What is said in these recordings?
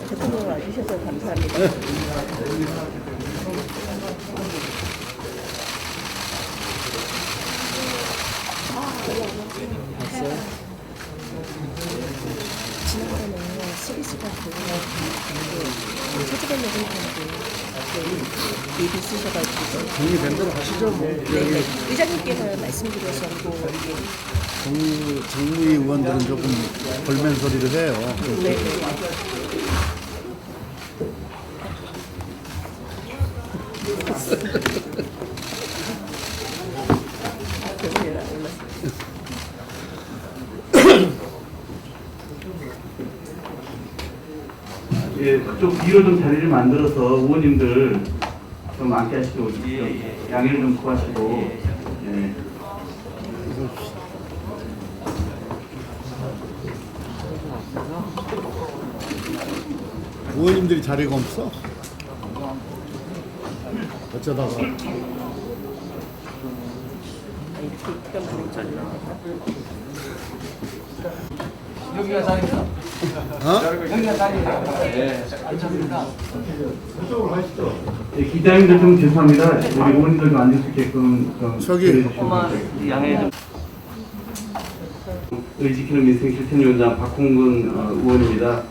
대통령 와주셔서 감사합니다. 봤어요? 지난번에 시리즈가 최주변 여행하는데 미리 쓰셔가지고 정리된 대로 하시죠. 뭐. 네, 의장님께서 말씀드렸었고 정무위 의원들은 조금 볼멘 소리를 해요. 네. 예, 좀 뒤로 좀 자리를 만들어서 의원님들 좀 앉게 하시고 양해를 좀 구하시고. 예. 의원님들이 자리가 없어? 어쩌다가 여기가 자리입니다. 어? 여기가 자리입니다. 네, 감사합니다. 예, 기자님들 좀 죄송합니다. 우리 의원님들 좀 앉을 수 있게끔 좀 저기. 해주시면 양해 좀. 지키는 민생 실천위원장 박홍근 의원입니다.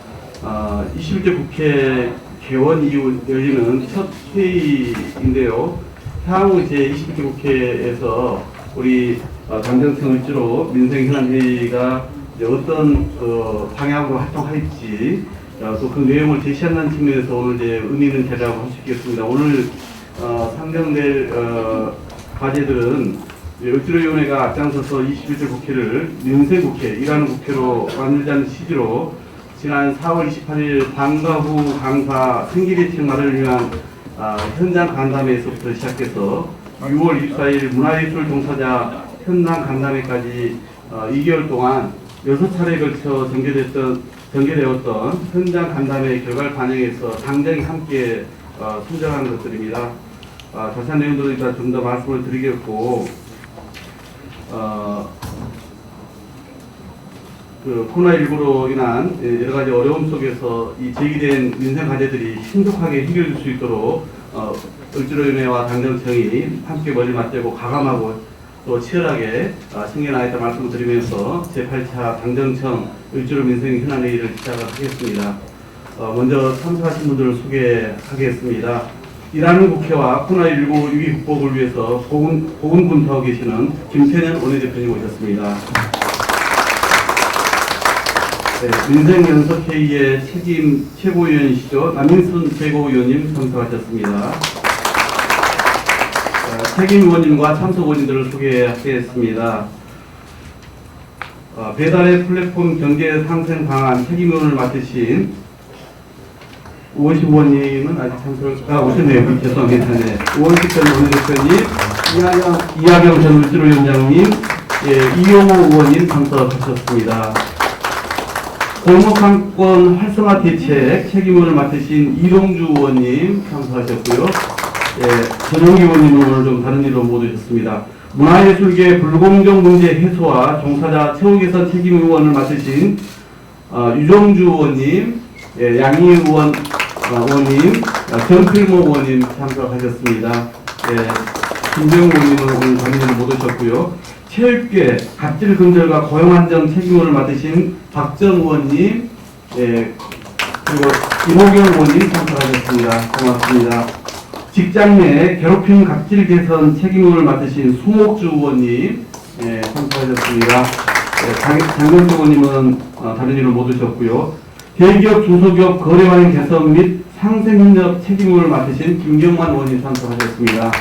21대 국회 개원 이후 열리는 첫 회의인데요. 향후 제21대 국회에서 우리 당정청 을지로 민생현안회의가 어떤 방향으로 활동할지 또 그 내용을 제시하는 측면에서 오늘 의미 있는 자리라고 할 수 있겠습니다. 오늘 상정될 과제들은 을지로위원회가 앞장서서 21대 국회를 민생국회이라는 국회로 만들자는 취지로 지난 4월 28일 방과 후 강사 생계대책 마련을 위한 현장 간담회에서부터 시작해서 6월 24일 문화예술 종사자 현장 간담회까지 2개월 동안 6차례에 걸쳐 전개되었던 현장 간담회 결과를 반영해서 당정이 함께 선정한 것들입니다. 자세한 내용들은 일단 좀 더 말씀을 드리겠고, 코로나19로 인한 여러 가지 어려움 속에서 이 제기된 민생 과제들이 신속하게 해결될 수 있도록 을지로위원회와 당정청이 함께 머리 맞대고 가감하고 또 치열하게 신경하겠다 말씀을 드리면서 제8차 당정청 을지로 민생 현안회의를 시작을 하겠습니다. 먼저 참석하신 분들을 소개하겠습니다. 일하는 국회와 코로나19 위기 극복을 위해서 고군분투하고 계시는 김태년 원내대표님 오셨습니다. 네, 민생연석회의의 책임 최고위원이시죠. 남인순 최고위원님 참석하셨습니다. 책임 의원님과 참석 의원님들을 소개하겠습니다. 배달의 플랫폼 경제 상생 방안 책임 의원을 맡으신 우원식 의원님은 아직 참석을 오셨네요. 죄송합니다. 네. 우원식 전 원내대표님, 이하경 전 을지로위원장님, 이용호 의원님 참석하셨습니다. 골목상권 활성화 대책 책임 의원을 맡으신 이동주 의원님 참석하셨고요. 전용기 의원님은 오늘 좀 다른 일로 못 오셨습니다. 문화예술계 불공정 문제 해소와 종사자 처우 개선 책임 의원을 맡으신 유정주 의원님, 양희 의원님, 정필모 의원님 참석하셨습니다. 김병우 의원님은 오늘 다른 일로 못 오셨고요. 체육계 갑질 근절과 고용안정 책임 의원을 맡으신 박정 의원님, 그리고 임호경 의원님 참석하셨습니다. 고맙습니다. 직장 내 괴롭힘 갑질 개선 책임을 맡으신 수목주 의원님 참석하셨습니다. 장경수 의원님은 다른 일을 못 오셨고요. 대기업 중소기업 거래환경 개선 및 상생협력 책임을 맡으신 김경만 의원님 참석하셨습니다.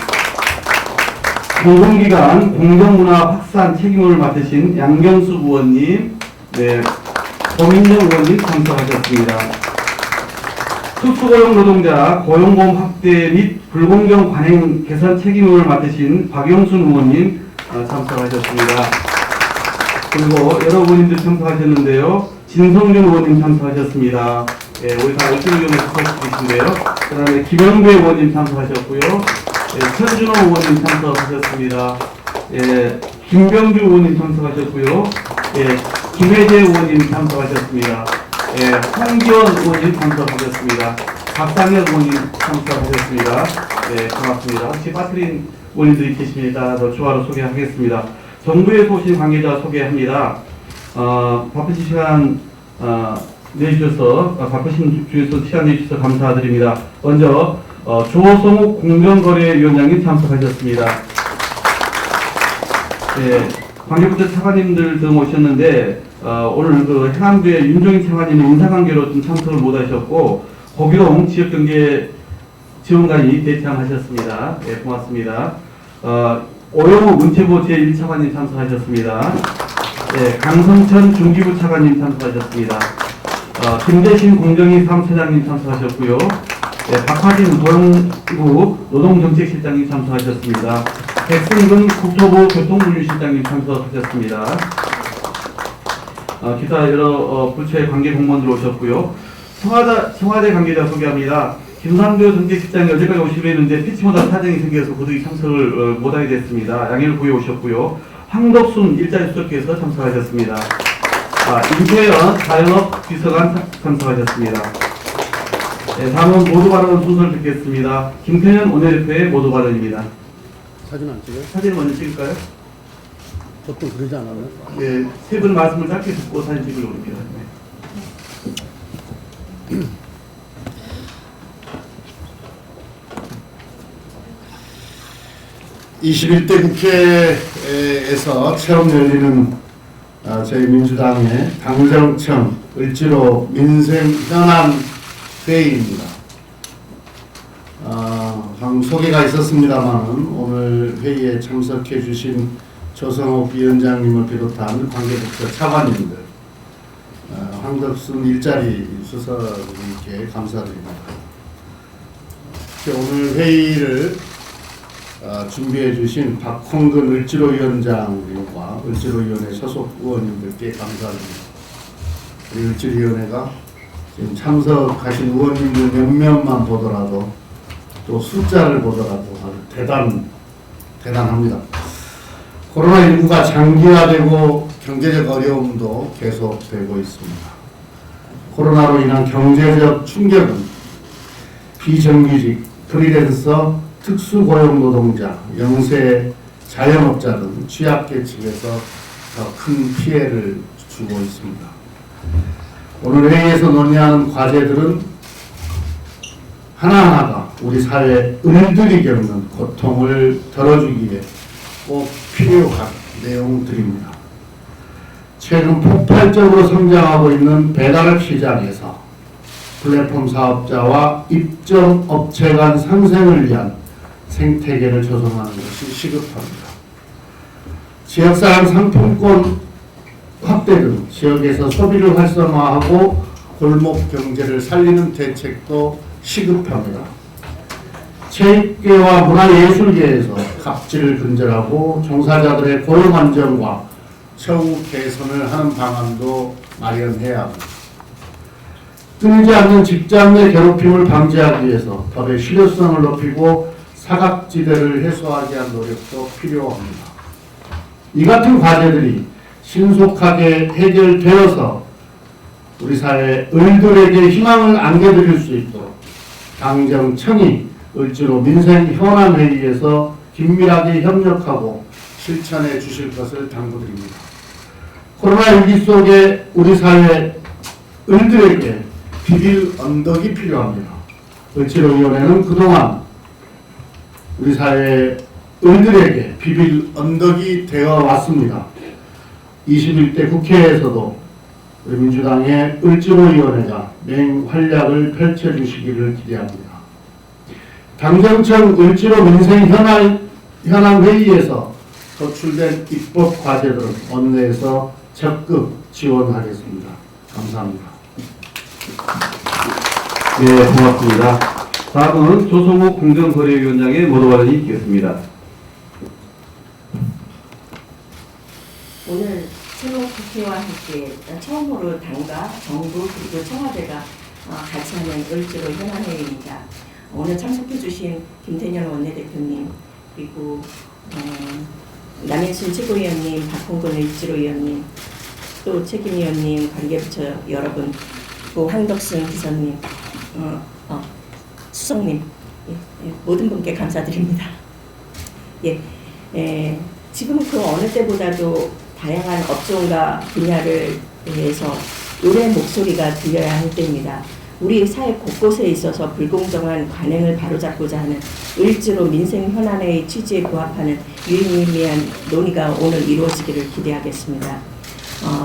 공공기관 공정문화 확산 책임을 맡으신 양경수 의원님, 고민정 의원님 참석하셨습니다. 특수고용 노동자 고용보험 확대 및 불공정 관행 개선 책임을 맡으신 박영순 의원님 참석하셨습니다. 그리고 여러 의원님들 참석하셨는데요. 진성준 의원님 참석하셨습니다. 우리 다 을지로위원회 소속이신데요. 그 다음에 김영배 의원님 참석하셨고요. 천준호 의원님 참석하셨습니다. 김병주 의원님 참석하셨고요. 예, 김혜재 의원님 참석하셨습니다. 예, 홍기원 의원님 참석하셨습니다. 박상혁 의원님 참석하셨습니다. 예, 고맙습니다. 혹시 빠뜨린 의원님들이 계십니다. 더 추가로 소개하겠습니다. 정부에서 오신 관계자 소개합니다. 바쁘신 시간 내주셔서 바쁘신 중에서 시간 내주셔서 감사드립니다. 먼저 조성욱 공정거래위원장님 참석하셨습니다. 예, 관계부처 차관님들 등 오셨는데 오늘 그 해남주의 윤종인 차관님은 인사관계로 좀 참석을 못하셨고 고기동 지역경제 지원관이 대창하셨습니다. 예, 고맙습니다. 오영호 문체부 제1차관님 참석하셨습니다. 예, 강성천 중기부 차관님 참석하셨습니다. 김대신 공정위 사무처장님 참석하셨고요. 예, 박하진 도용부 노동정책실장님 참석하셨습니다. 백승근 국토부 교통물류실장님 참석하셨습니다. 기타 여러 부처의 관계 공무원들 오셨고요. 청와대 관계자 소개합니다. 김상조 정책실장이 어제까지 오시기로 했는데 피치모다 사정이 생겨서 고득이 참석을 못하게 됐습니다. 양해를 구해 오셨고요. 황덕순 일자리 수석께서 참석하셨습니다. 임태현 자연업 비서관 참석하셨습니다. 네, 다음은 모두 발언 순서를 듣겠습니다. 김태현 원내대표의 모두 발언입니다. 사진 안 찍어요? 사진 먼저 찍을까요? 보통 그러지 않았나? 네, 세 분 말씀을 짧게 듣고 사진 찍으려고 합니다. 네. 21대 국회에서 처음 열리는 저희 민주당의 당정청 을지로 민생 현안 회의입니다. 방금 소개가 있었습니다만 오늘 회의에 참석해 주신 조성욱 위원장님을 비롯한 관계부처 차관님들, 황덕순 일자리 수석님께 감사드립니다. 오늘 회의를 준비해 주신 박홍근 을지로위원장님과 을지로위원회 소속 의원님들께 감사드립니다. 우리 을지로위원회가 지금 참석하신 의원님들 몇몇만 보더라도 또 숫자를 보더라도 아주 대단합니다. 코로나19가 장기화되고 경제적 어려움도 계속되고 있습니다. 코로나로 인한 경제적 충격은 비정규직, 프리랜서, 특수고용노동자, 영세 자영업자 등 취약계층에서 더 큰 피해를 주고 있습니다. 오늘 회의에서 논의하는 과제들은 하나하나가 우리 사회 을들이 겪는 고통을 덜어주기 위해 꼭 필요한 내용들입니다. 최근 폭발적으로 성장하고 있는 배달업 시장에서 플랫폼 사업자와 입점업체 간 상생을 위한 생태계를 조성하는 것이 시급합니다. 지역사랑 상품권 확대 등 지역에서 소비를 활성화하고 골목 경제를 살리는 대책도 시급합니다. 체육계와 문화예술계에서 갑질을 근절하고 종사자들의 고용 안정과 처우 개선을 하는 방안도 마련해야 합니다. 끊이지 않는 직장 내 괴롭힘을 방지하기 위해서 법의 실효성을 높이고 사각지대를 해소하기 위한 노력도 필요합니다. 이 같은 과제들이 신속하게 해결되어서 우리 사회 을들에게 희망을 안겨드릴 수 있도록 당정청이 을지로 민생 현안회의에서 긴밀하게 협력하고 실천해 주실 것을 당부드립니다. 코로나19 속에 우리 사회 을들에게 비빌 언덕이 필요합니다. 을지로위원회는 그동안 우리 사회 을들에게 비빌 언덕이 되어 왔습니다. 21대 국회에서도 우리 민주당의 을지로위원회가 맹활약을 펼쳐주시기를 기대합니다. 당정청 을지로 민생 현안 회의에서 도출된 입법 과제들은 원내에서 적극 지원하겠습니다. 감사합니다. 네, 고맙습니다. 다음은 조성욱 공정거래위원장의 모두 발언이 있겠습니다. 오늘 새로운 국회와 함께 처음으로 당과 정부 그리고 청와대가 같이 하는 을지로 현안회의입니다. 오늘 참석해 주신 김태년 원내대표님 그리고 남인순 최고위원님, 박홍근 을지로위원님, 또 책임위원님, 관계부처 여러분, 또 황덕승 비서님, 수석님, 모든 분께 감사드립니다. 지금 그 어느 때보다도 다양한 업종과 분야를 대해서 노래의 목소리가 들려야 할 때입니다. 우리 사회 곳곳에 있어서 불공정한 관행을 바로잡고자 하는 을지로 민생 현안의 취지에 부합하는 유의미한 논의가 오늘 이루어지기를 기대하겠습니다.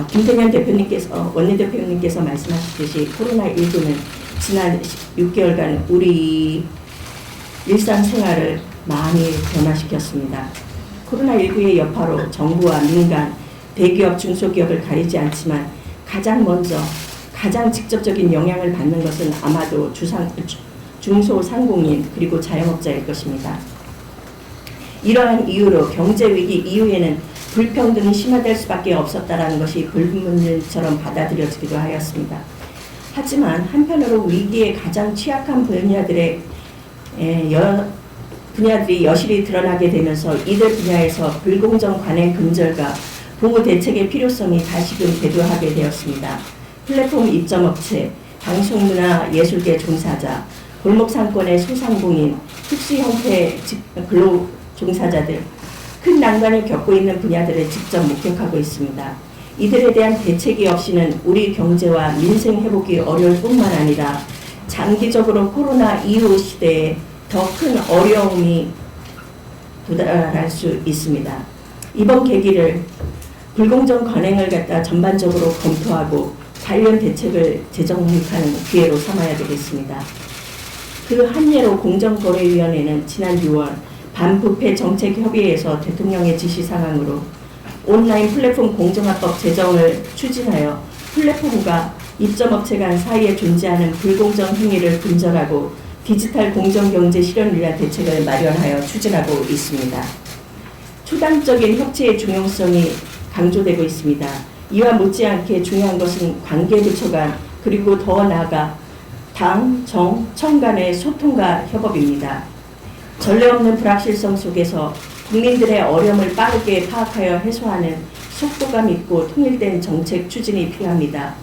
김동연 대표님께서, 원내대표님께서 말씀하셨듯이 코로나19는 지난 6개월간 우리 일상생활을 많이 변화시켰습니다. 코로나19의 여파로 정부와 민간, 대기업, 중소기업을 가리지 않지만 가장 먼저 가장 직접적인 영향을 받는 것은 아마도 중소상공인 그리고 자영업자일 것입니다. 이러한 이유로 경제위기 이후에는 불평등이 심화될 수밖에 없었다라는 것이 불문율처럼 받아들여지기도 하였습니다. 하지만 한편으로 위기에 가장 취약한 분야들이 여실히 드러나게 되면서 이들 분야에서 불공정 관행 근절과 보호 대책의 필요성이 다시금 대두하게 되었습니다. 플랫폼 입점업체, 방송문화 예술계 종사자, 골목상권의 소상공인, 특수 형태 근로 종사자들, 큰 난관을 겪고 있는 분야들을 직접 목격하고 있습니다. 이들에 대한 대책이 없이는 우리 경제와 민생 회복이 어려울 뿐만 아니라 장기적으로 코로나 이후 시대에 더 큰 어려움이 도달할 수 있습니다. 이번 계기를 불공정 관행을 갖다 전반적으로 검토하고 관련 대책을 제정하는 기회로 삼아야 되겠습니다. 그 한 예로 공정거래위원회는 지난 6월 반부패 정책협의회에서 대통령의 지시사항으로 온라인 플랫폼 공정화법 제정을 추진하여 플랫폼과 입점업체 간 사이에 존재하는 불공정 행위를 근절하고 디지털 공정경제 실현을 위한 대책을 마련하여 추진하고 있습니다. 초당적인 협치의 중요성이 강조되고 있습니다. 이와 못지않게 중요한 것은 관계부처 간 그리고 더 나아가 당, 정, 청 간의 소통과 협업입니다. 전례 없는 불확실성 속에서 국민들의 어려움을 빠르게 파악하여 해소하는 속도감 있고 통일된 정책 추진이 필요합니다.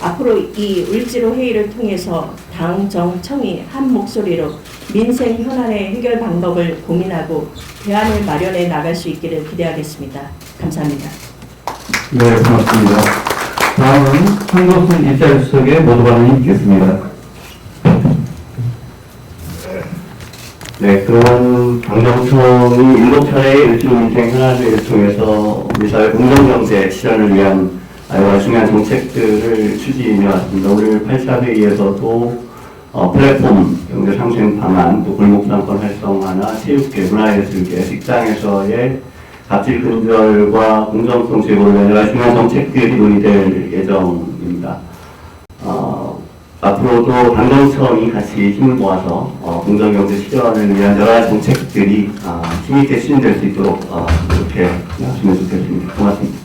앞으로 이 을지로 회의를 통해서 당, 정, 청이 한 목소리로 민생 현안의 해결 방법을 고민하고 대안을 마련해 나갈 수 있기를 기대하겠습니다. 감사합니다. 네, 고맙습니다. 다음은 한국순 일자리 수석의 모두 발언이 있겠습니다. 네, 그동안 당정청이 7차례의 을지로 민생 현안회의를 통해서 우리 사회 공정경제 실현을 위한 여러 중요한 정책들을 추진해 왔습니다. 오늘 8차 회의에서도 플랫폼 경제 상생 방안, 또 골목상권 활성화나 체육계, 문화예술계, 직장에서의 갑질 근절과 공정성 제고를 위한 여러 중요한 정책들이 논의될 예정입니다. 앞으로도 당정청이 같이 힘을 모아서 공정경제 실현을 위한 여러 정책들이 힘있게 추진될 수 있도록 그렇게 하시면 좋겠습니다. 고맙습니다.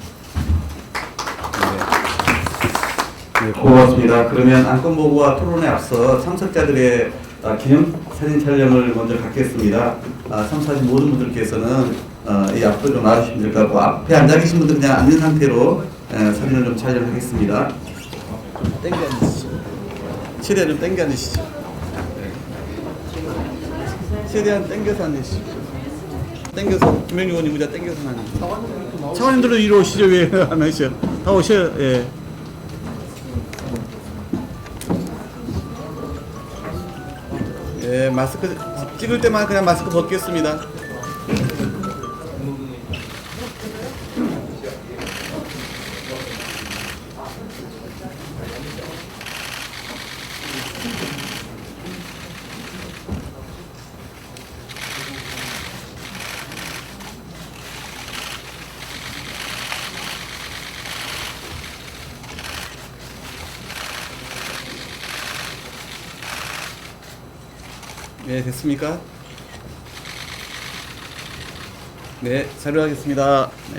네, 고맙습니다. 그러면 안건 보고와 토론에 앞서 참석자들의 기념사진 촬영을 먼저 갖겠습니다. 참석하신 모든 분들께서는 이 앞으로 좀 나와주시면 될 것 같고, 앞에 앉아 계신 분들은 그냥 앉은 상태로 사진을 좀 촬영하겠습니다. 땡겨 앉으시죠. 최대한 좀 당겨 앉으시죠. 최대한 당겨서 앉으시죠. 당겨서, 김명주 의원님 의자 당겨서 앉으시죠. 차관님들도 이리 오시죠. 왜 안 오시죠? 다 오셔요. 예. 예, 마스크 찍을 때만 그냥 마스크 벗겠습니다. 네, 됐습니까? 네, 자료하겠습니다. 네.